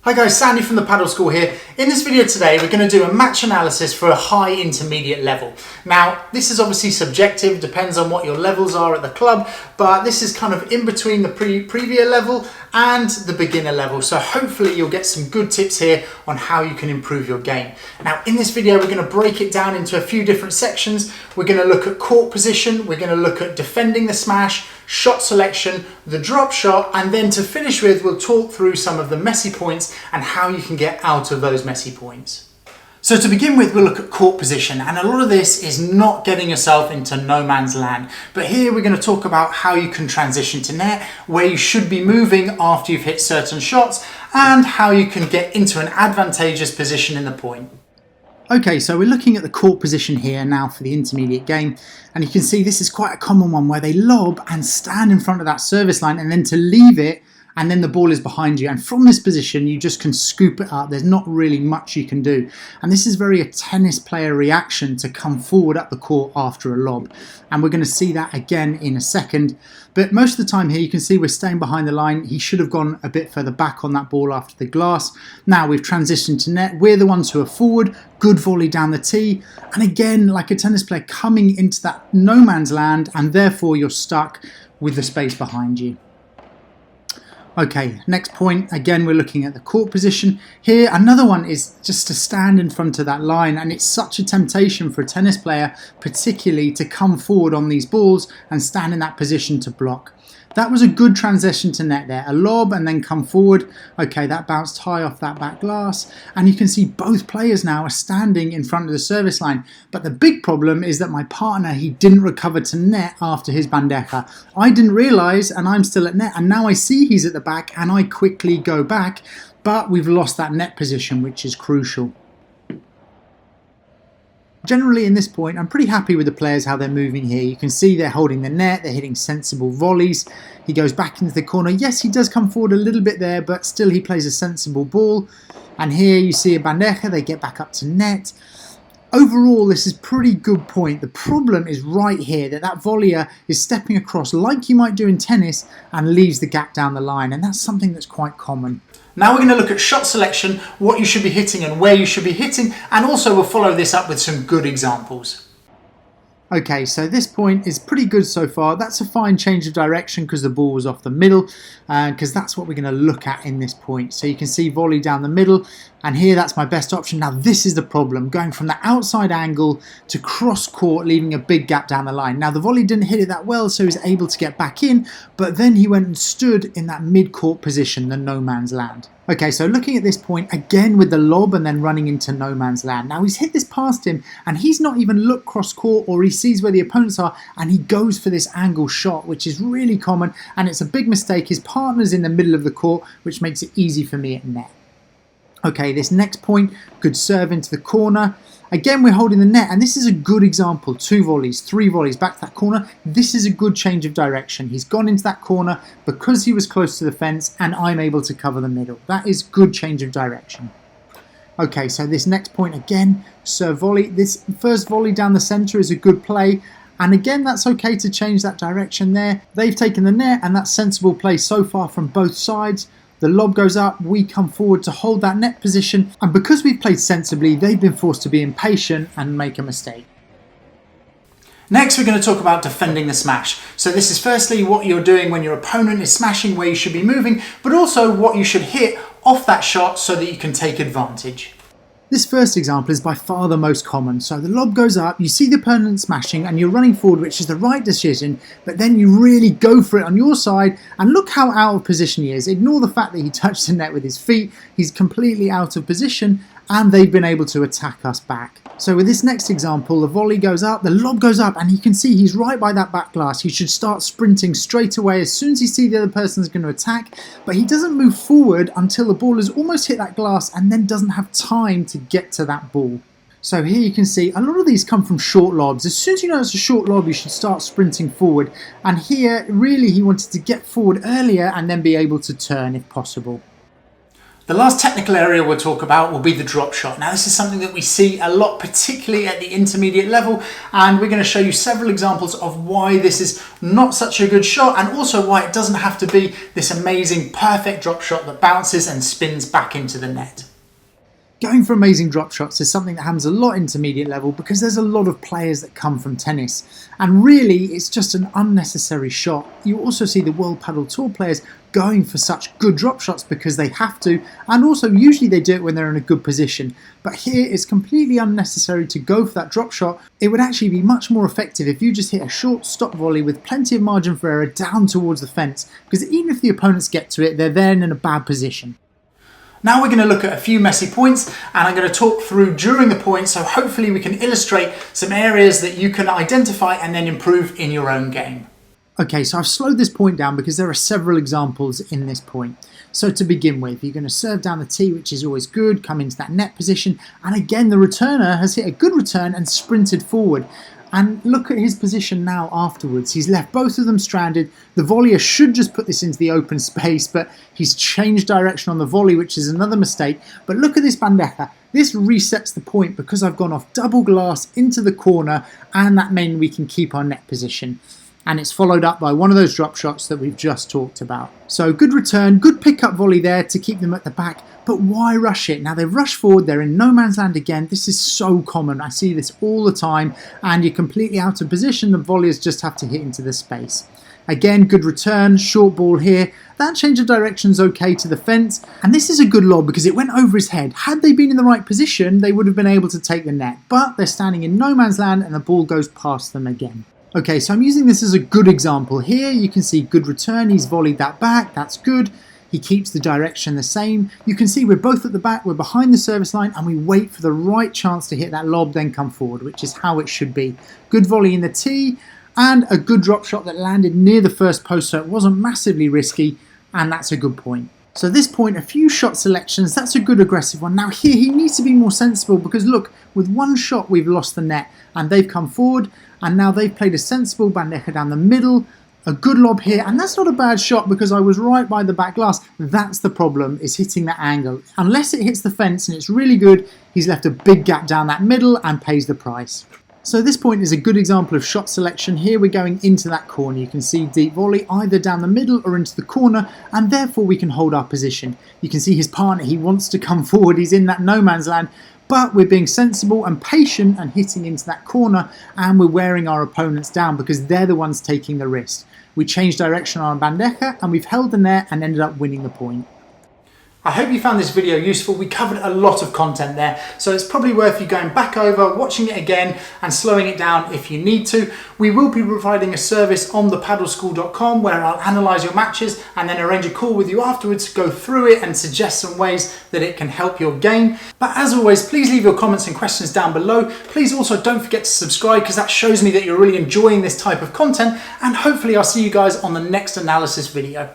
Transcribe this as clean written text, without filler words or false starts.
Hi guys, Sandy from the Padel School here. In this video today, we're going to do a match analysis for a high intermediate level. Now, this is obviously subjective, depends on what your levels are at the club, but this is kind of in between the preview level and the beginner level. So hopefully you'll get some good tips here on how you can improve your game. Now, in this video, we're going to break it down into a few different sections. We're going to look at court position, we're going to look at defending the smash, shot selection, the drop shot, and then to finish with, we'll talk through some of the messy points and how you can get out of those messy points. So to begin with, we'll look at court position, and a lot of this is not getting yourself into no man's land. But here we're going to talk about how you can transition to net, where you should be moving after you've hit certain shots, and how you can get into an advantageous position in the point. Okay, so we're looking at the court position here now for the intermediate game, and you can see this is quite a common one where they lob and stand in front of that service line and then to leave it, and then the ball is behind you, and from this position you just can scoop it up. There's not really much you can do, and this is very a tennis player reaction to come forward up the court after a lob, and we're going to see that again in a second. But most of the time here you can see we're staying behind the line. He should have gone a bit further back on that ball after the glass. Now we've transitioned to net, we're the ones who are forward, good volley down the tee, and again like a tennis player coming into that no man's land, and therefore you're stuck with the space behind you. Okay, next point, again we're looking at the court position. Here another one is just to stand in front of that line, and it's such a temptation for a tennis player particularly to come forward on these balls and stand in that position to block. That was a good transition to net there, a lob and then come forward. Okay, that bounced high off that back glass, and you can see both players now are standing in front of the service line. But the big problem is that my partner, he didn't recover to net after his bandeja. I didn't realise, and I'm still at net, and now I see he's at the back and I quickly go back, but we've lost that net position, which is crucial. Generally in this point, I'm pretty happy with the players, how they're moving here. You can see they're holding the net, they're hitting sensible volleys. He goes back into the corner. Yes, he does come forward a little bit there, but still he plays a sensible ball. And here you see a bandeja, they get back up to net. Overall, this is pretty good point. The problem is right here, that volleyer is stepping across like you might do in tennis and leaves the gap down the line, and that's something that's quite common. Now we're going to look at shot selection, what you should be hitting and where you should be hitting, and also we'll follow this up with some good examples. Okay, so this point is pretty good so far. That's a fine change of direction because the ball was off the middle, because that's what we're going to look at in this point. So you can see volley down the middle, and here that's my best option. Now this is the problem, going from the outside angle to cross court, leaving a big gap down the line. Now the volley didn't hit it that well, so he was able to get back in, but then he went and stood in that mid-court position, the no man's land. Okay, so looking at this point, again with the lob and then running into no man's land. Now he's hit this past him and he's not even looked cross court, or he sees where the opponents are and he goes for this angle shot, which is really common, and it's a big mistake. His partner's in the middle of the court, which makes it easy for me at net. Okay, this next point, good serve into the corner. Again, we're holding the net, and this is a good example. 2 volleys, 3 volleys back to that corner. This is a good change of direction. He's gone into that corner because he was close to the fence, and I'm able to cover the middle. That is good change of direction. Okay, so this next point again, serve volley. This first volley down the centre is a good play. And again, that's okay to change that direction there. They've taken the net, and that's sensible play so far from both sides. The lob goes up, we come forward to hold that net position, and because we've played sensibly, they've been forced to be impatient and make a mistake. Next, we're going to talk about defending the smash. So this is firstly what you're doing when your opponent is smashing, where you should be moving, but also what you should hit off that shot so that you can take advantage. This first example is by far the most common. So the lob goes up, you see the opponent smashing and you're running forward, which is the right decision, but then you really go for it on your side, and look how out of position he is. Ignore the fact that he touched the net with his feet, he's completely out of position, and they've been able to attack us back. So with this next example, the volley goes up, the lob goes up, and you can see he's right by that back glass. He should start sprinting straight away as soon as he sees the other person's going to attack, but he doesn't move forward until the ball has almost hit that glass and then doesn't have time to get to that ball. So here you can see a lot of these come from short lobs. As soon as you know it's a short lob, you should start sprinting forward. And here, really, he wanted to get forward earlier and then be able to turn if possible. The last technical area we'll talk about will be the drop shot. Now this is something that we see a lot, particularly at the intermediate level, and we're going to show you several examples of why this is not such a good shot and also why it doesn't have to be this amazing perfect drop shot that bounces and spins back into the net. Going for amazing drop shots is something that happens a lot intermediate level because there's a lot of players that come from tennis, and really it's just an unnecessary shot. You also see the World Padel Tour players going for such good drop shots because they have to, and also usually they do it when they're in a good position. But here it's completely unnecessary to go for that drop shot. It would actually be much more effective if you just hit a short stop volley with plenty of margin for error down towards the fence, because even if the opponents get to it, they're then in a bad position. Now we're going to look at a few messy points, and I'm going to talk through during the point, so hopefully we can illustrate some areas that you can identify and then improve in your own game. Okay, so I've slowed this point down because there are several examples in this point. So to begin with, you're going to serve down the tee, which is always good, come into that net position, and again the returner has hit a good return and sprinted forward. And look at his position now afterwards. He's left both of them stranded. The volleyer should just put this into the open space, but he's changed direction on the volley, which is another mistake. But look at this bandeja. This resets the point because I've gone off double glass into the corner, and that means we can keep our net position. And it's followed up by one of those drop shots that we've just talked about. So good return, good pick-up volley there to keep them at the back, but why rush it? Now they've rushed forward, they're in no man's land again. This is so common, I see this all the time, and you're completely out of position, the volleyers just have to hit into the space. Again, good return, short ball here. That change of direction's okay to the fence, and this is a good lob because it went over his head. Had they been in the right position, they would have been able to take the net, but they're standing in no man's land and the ball goes past them again. Okay, so I'm using this as a good example here. You can see good return, he's volleyed that back, that's good. He keeps the direction the same. You can see we're both at the back, we're behind the service line, and we wait for the right chance to hit that lob, then come forward, which is how it should be. Good volley in the tee, and a good drop shot that landed near the first post, so it wasn't massively risky, and that's a good point. So at this point, a few shot selections, that's a good aggressive one. Now here, he needs to be more sensible because look, with one shot we've lost the net, and they've come forward, and now they've played a sensible bandeja down the middle, a good lob here, and that's not a bad shot because I was right by the back glass. That's the problem, is hitting that angle. Unless it hits the fence and it's really good, he's left a big gap down that middle and pays the price. So this point is a good example of shot selection. Here we're going into that corner. You can see deep volley either down the middle or into the corner, and therefore we can hold our position. You can see his partner, he wants to come forward, he's in that no man's land, but we're being sensible and patient and hitting into that corner, and we're wearing our opponents down because they're the ones taking the risk. We changed direction on our bandeja and we've held the net and ended up winning the point. I hope you found this video useful. We covered a lot of content there, so it's probably worth you going back over, watching it again and slowing it down if you need to. We will be providing a service on thepadelschool.com where I'll analyse your matches and then arrange a call with you afterwards to go through it and suggest some ways that it can help your game. But as always, please leave your comments and questions down below. Please also don't forget to subscribe because that shows me that you're really enjoying this type of content, and hopefully I'll see you guys on the next analysis video.